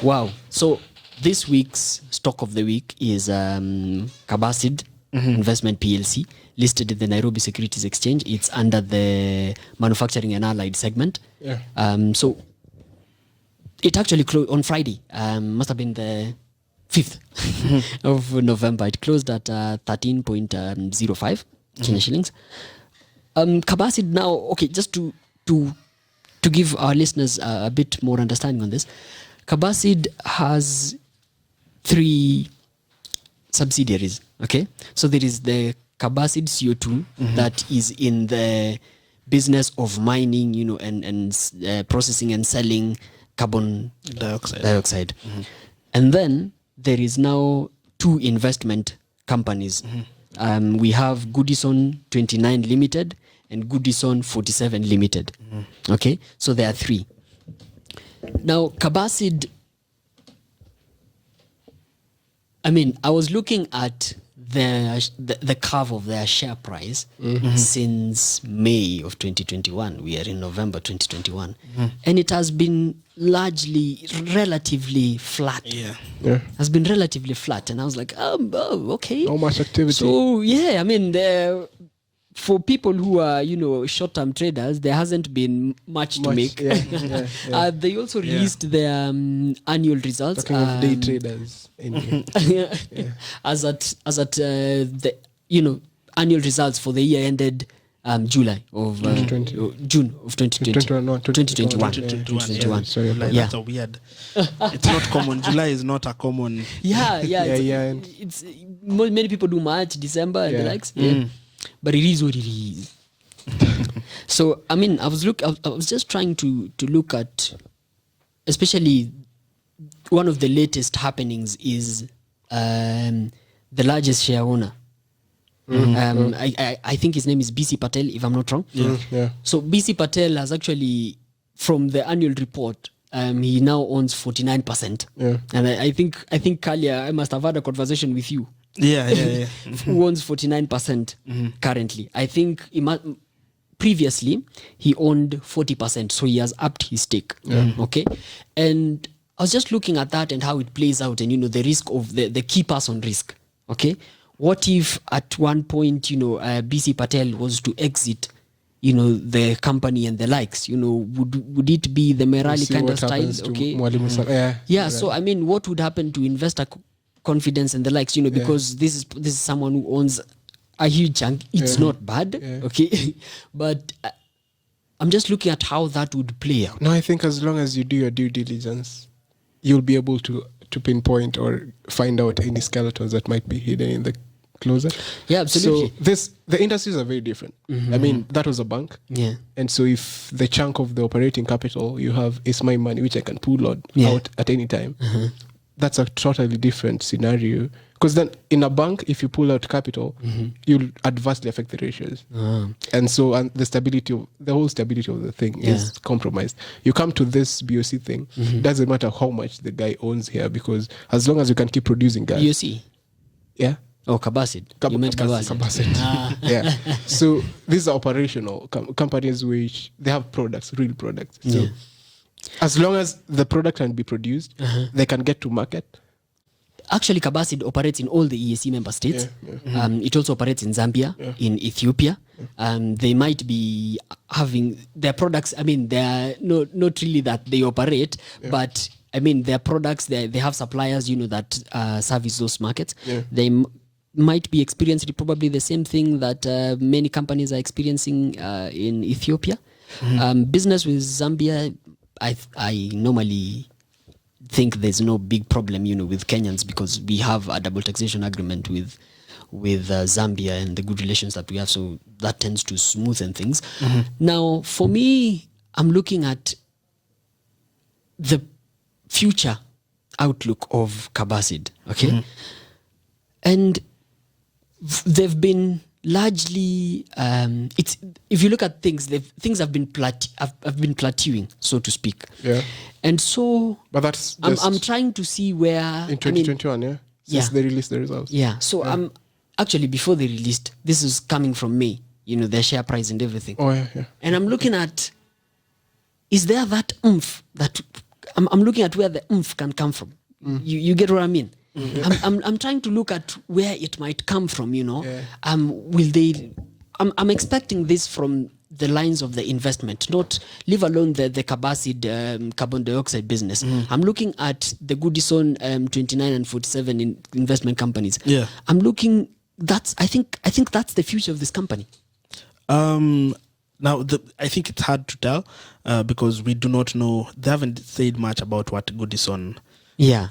Wow. So this week's stock of the week is Cabasid Investment PLC, listed in the Nairobi Securities Exchange. It's under the manufacturing and allied segment. Yeah. So it actually closed on Friday. Must have been the 5th of November. It closed at 13.05 Kenya shillings. Cabasid now, okay, just to give our listeners a bit more understanding on this, Cabasid has 3 subsidiaries, okay? So there is the Cabasid CO2 that is in the business of mining, and processing and selling carbon dioxide. And then there is now 2 investment companies. We have Goodison 29 Limited and Goodison 47 Limited. Okay, so there are 3. Now, Cabasid, I was looking at the curve of their share price since May of 2021. We are in November 2021. And it has been relatively flat. Yeah. Has been relatively flat. And I was like, okay. Not much activity. So, for people who are, short-term traders, there hasn't been much to make. They also released their annual results. Talking of day traders. Anyway. As at the annual results for the year ended July of 2020. June of 2021. 2021. Sorry, That's a weird. It's not common. July is not a common. It's many people do March, December, and the likes. But it is what it is. So I was just trying to look at, especially one of the latest happenings is the largest share owner. I think his name is BC Patel, if I'm not wrong. So BC Patel has actually, from the annual report, he now owns 49%. And I think Kalia, I must have had a conversation with you. Who owns 49% currently. I think previously he owned 40%, so he has upped his stake. Okay, and I was just looking at that and how it plays out, and the risk of the key person risk. Okay, what if at one point BC Patel was to exit the company and the likes? Would it be the Merali kind of style? Okay, so what would happen to investor confidence and the likes, because this is someone who owns a huge chunk. It's not bad, okay, but I'm just looking at how that would play out. No, I think as long as you do your due diligence, you'll be able to pinpoint or find out any skeletons that might be hidden in the closet. Yeah, absolutely. So the industries are very different. That was a bank. And so if the chunk of the operating capital you have is my money, which I can pull out at any time, that's a totally different scenario. Because then in a bank, if you pull out capital, you'll adversely affect the ratios. And so the whole stability of the thing is compromised. You come to this BOC thing, doesn't matter how much the guy owns here, because as long as you can keep producing gas. BOC? Yeah. Oh, Cabasid. You meant Cabasid. Yeah. So these are operational companies which they have products, real products. So as long as the product can be produced, they can get to market. Actually, Cabasid operates in all the EAC member states. It also operates in Zambia, in Ethiopia. They might be having their products. They're not really that they operate, but their products. They have suppliers, that service those markets. They might be experiencing probably the same thing that many companies are experiencing in Ethiopia. Business with Zambia, I normally think there's no big problem, with Kenyans, because we have a double taxation agreement with Zambia and the good relations that we have, so that tends to smoothen things. Now, for me, I'm looking at the future outlook of Cabasid, okay? And they've been largely if you look at things have been plateauing, so to speak. And so but that's I'm trying to see where in 2021 since they released the results. So I'm actually, before they released, this is coming from May, their share price and everything. And I'm looking at, is there that oomph that I'm looking at where the oomph can come from. You get what I mean? I'm trying to look at where it might come from, you know. I'm expecting this from the lines of the investment, not leave alone the Cabasid carbon dioxide business. I'm looking at the Goodison 29 and 47 investment companies. Yeah. I'm looking, I think that's the future of this company. Now, I think it's hard to tell because we do not know. They haven't said much about what Goodison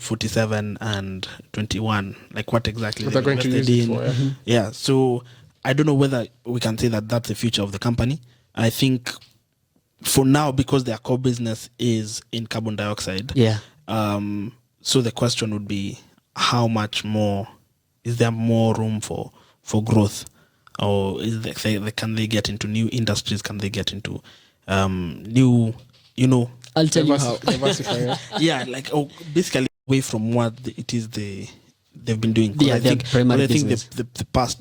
47 and 21, like what exactly they're going to use it for. Yeah, so I don't know whether we can say that that's the future of the company. I think for now, because their core business is in carbon dioxide, so the question would be, how much more, is there more room for growth? Or can they get into new industries? Can they get into new, I'll tell you how. Yeah, like basically away from what it is they've been doing. Yeah, I think the past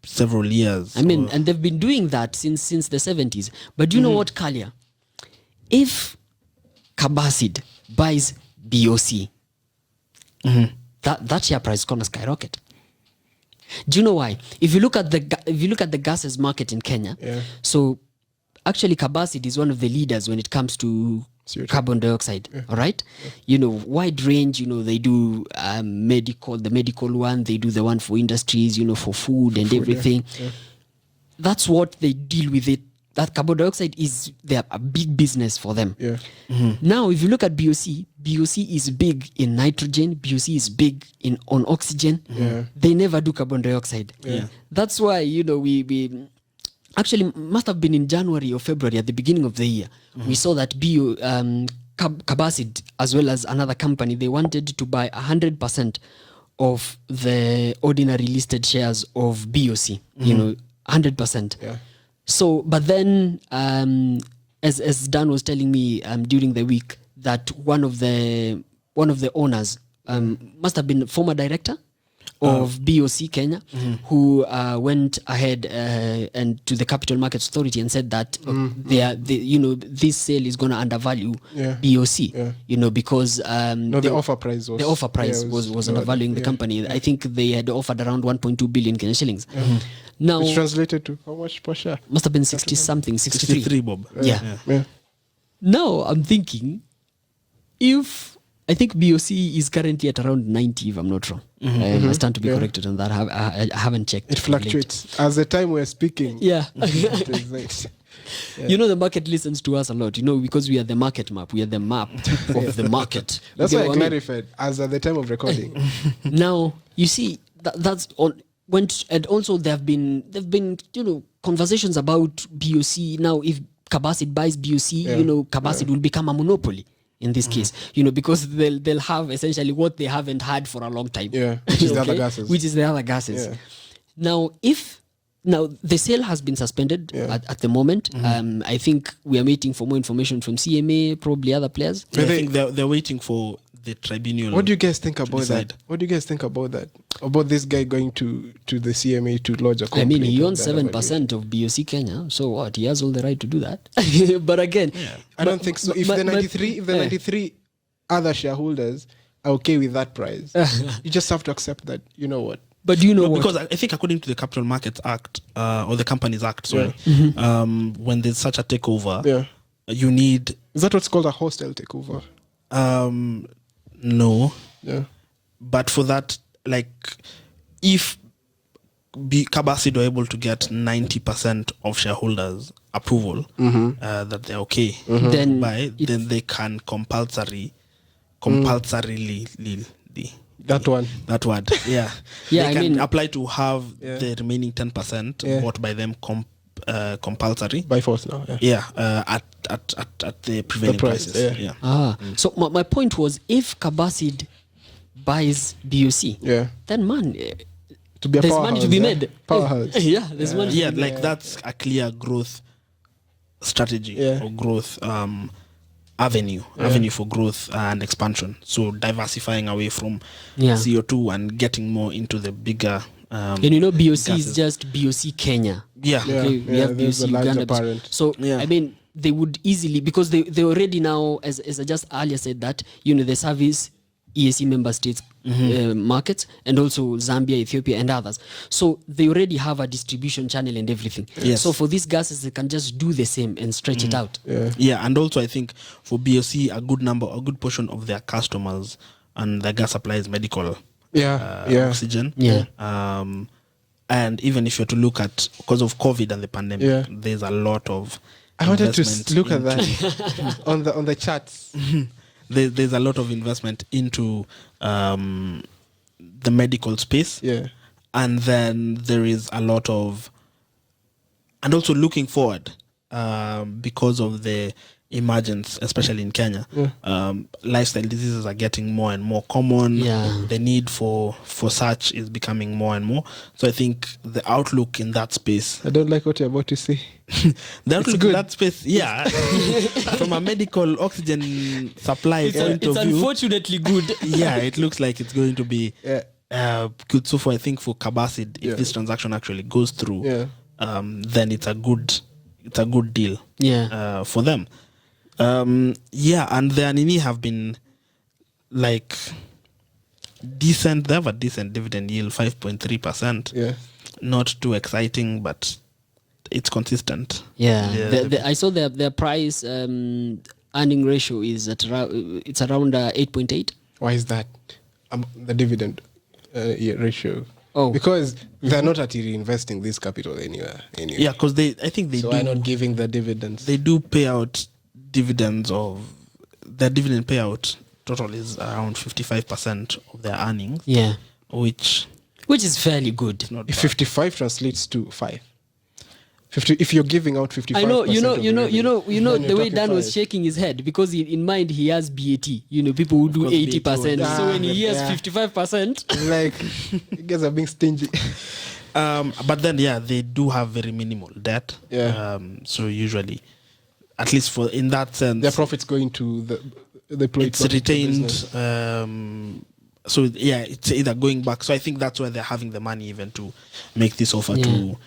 several years. I mean, and they've been doing that since the 70s. But do you know what, Kalia? If Cabasid buys BOC, that share price is gonna skyrocket. Do you know why? If you look at the gases market in Kenya, so actually Cabasid is one of the leaders when it comes to CO2. Carbon dioxide. All right, wide range. They do the medical one. They do the one for industries. For food and everything. Yeah. That's what they deal with it. That carbon dioxide is a big business for them. Yeah. Now, if you look at BOC is big in nitrogen. BOC is big on oxygen. Yeah. They never do carbon dioxide. Yeah. That's why we actually must have been in January or February at the beginning of the year. We saw that Cabasid, as well as another company, they wanted to buy 100% of the ordinary listed shares of BOC. 100%. Yeah. So, but then, as Dan was telling me during the week, that one of the owners must have been a former director of BOC Kenya, who went ahead and to the Capital Markets Authority and said that this sale is going to undervalue BOC. Because the offer price was undervaluing the company. I think they had offered around 1.2 billion Kenya shillings. Now, which translated to how much per share? Must have been 60 something, 63, Bob. Yeah. Now I'm thinking, if I think BOC is currently at around 90, if I'm not wrong. I stand to be corrected on that. I haven't checked. It fluctuates. As the time we're speaking. Yeah. The market listens to us a lot, because we are the market map. We are the map of the market. That's why I clarified, as at the time of recording. Now, you see, that's on. And also there have been conversations about BOC. Now, if Cabasid buys BOC, Cabasid will become a monopoly in this case, because they'll have essentially what they haven't had for a long time. Yeah, which is the other gases. Which is the other gases. Yeah. Now the sale has been suspended at the moment. I think we are waiting for more information from CMA, probably other players. I think they're waiting for the tribunal. What do you guys think about that? What do you guys think about that? About this guy going to the CMA to lodge a complaint? I mean, he owns 7% of BOC Kenya, so what? He has all the right to do that. But again, I don't think so. If the 93 other shareholders are okay with that price, you just have to accept that. You know what? But do you know what? Because I think according to the Capital Markets Act, or the Companies Act, when there's such a takeover, you need... Is that what's called a hostile takeover? No. Yeah. But for that, like, if Cabasid were able to get 90% of shareholders' approval that they're okay, then they can compulsorily that word, yeah. They can apply to have the remaining 10% bought by them compulsory by force now. At the prevailing prices. So my point was, if Cabasid buys BOC, then there's money to be made. Powerhouse. There's money. Like that's a clear growth strategy or growth avenue for growth and expansion. So diversifying away from CO2 and getting more into the bigger. And BOC gases. Is just BOC Kenya. We have BOC Uganda. So I mean, they would easily, because they already now, as I just earlier said, that they service EAC member states markets, and also Zambia, Ethiopia, and others. So they already have a distribution channel and everything. Yes. So for these gases, they can just do the same and stretch it out. Yeah, and also I think for BOC, a good portion of their customers and their gas supply is medical oxygen. Yeah. And even if you're to look at, because of COVID and the pandemic, there's a lot of I wanted to look at that on the charts. There's a lot of investment into the medical space. Yeah. And then there is a lot of, and also looking forward, because of the emergence, especially in Kenya, lifestyle diseases are getting more and more common. The need for such is becoming more and more. So I think the outlook in that space, I don't like what you're about to say. the outlook in that space, from a medical oxygen supply point of view, unfortunately good. It looks like it's going to be good. So I think for Cabasid, if this transaction actually goes through, then it's a good deal for them. And the Anini have been like decent. They have a decent dividend yield, 5.3%. Yeah. Not too exciting, but it's consistent. I saw their price earning ratio is at around 8.8. Why is that? The dividend ratio. Oh, because they're not actually investing this capital anywhere. Yeah, because I think they are not giving the dividends. They do pay out dividends of their dividend payout total is around 55% of their earnings. Yeah, which is fairly good. If 55 translates to 5. 50, if you're giving out 55%, I know, you know the way Dan was shaking his head, because in mind he has BAT. People who do 80%. So when he hears 55%, like you guys are being stingy. But then they do have very minimal debt. So usually, at least for in that sense, their profits going to the it's retained. So it's either going back. So I think that's why they're having the money even to make this offer to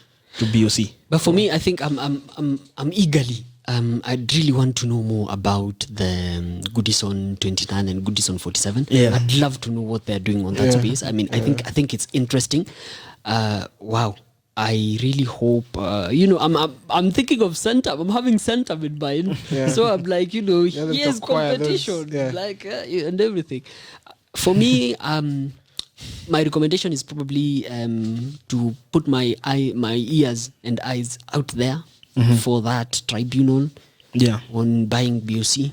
BOC. But for me, I think I'm eagerly. I'd really want to know more about the Goodison 29 and Goodison 47. I'd love to know what they're doing on that space. I mean, I think it's interesting. Wow. I really hope, I'm thinking of Centum. I'm having Centum in mind. So I'm like, here's competition, and everything. For me, my recommendation is probably to put my ears and eyes out there for that tribunal on buying BOC.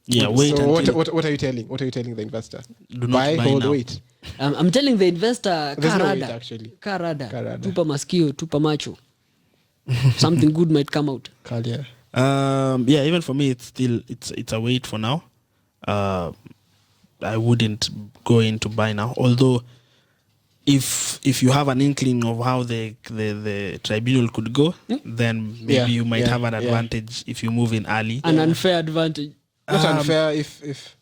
Wait. So what are you telling? What are you telling the investor? Do not buy hold, now. wait. I'm telling the investor, There's no wait, actually. Karada, tupa maskio, tupa macho. Something good might come out. Even for me, it's a wait for now. I wouldn't go in to buy now. Although, if you have an inkling of how the tribunal could go, then maybe you might have an advantage if you move in early. An unfair advantage. Not unfair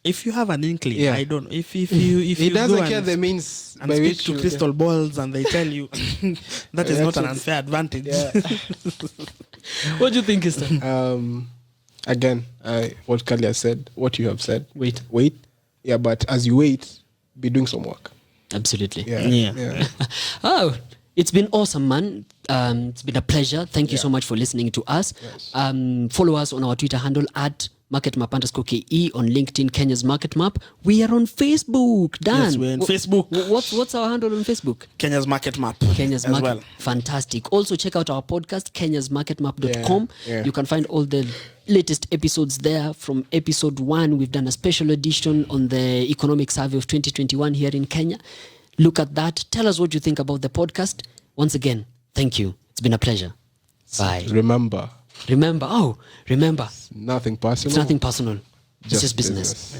if you have an inkling. I don't know if you he doesn't go care the means and by speak which to crystal balls and they tell you that is not an unfair advantage. What do you think, Esther? Again, what Kalia said, what you have said. Wait. Yeah, but as you wait, be doing some work. Absolutely. Yeah. Oh, it's been awesome, man. It's been a pleasure. Thank you so much for listening to us. Yes. Follow us on our Twitter handle at MarketMap_KE, on LinkedIn, Kenya's Market Map. We are on Facebook. Dan, Yes, we're on Facebook. What's our handle on Facebook? Kenya's Market Map. Kenya's as Market. well. Fantastic. Also check out our podcast, kenyasmarketmap.com. Yeah. You can find all the latest episodes there. From episode 1, we've done a special edition on the economic survey of 2021 here in Kenya. Look at that. Tell us what you think about the podcast. Once again, thank you. It's been a pleasure. Bye. Remember. Remember. Nothing personal. It's nothing personal. It's just business.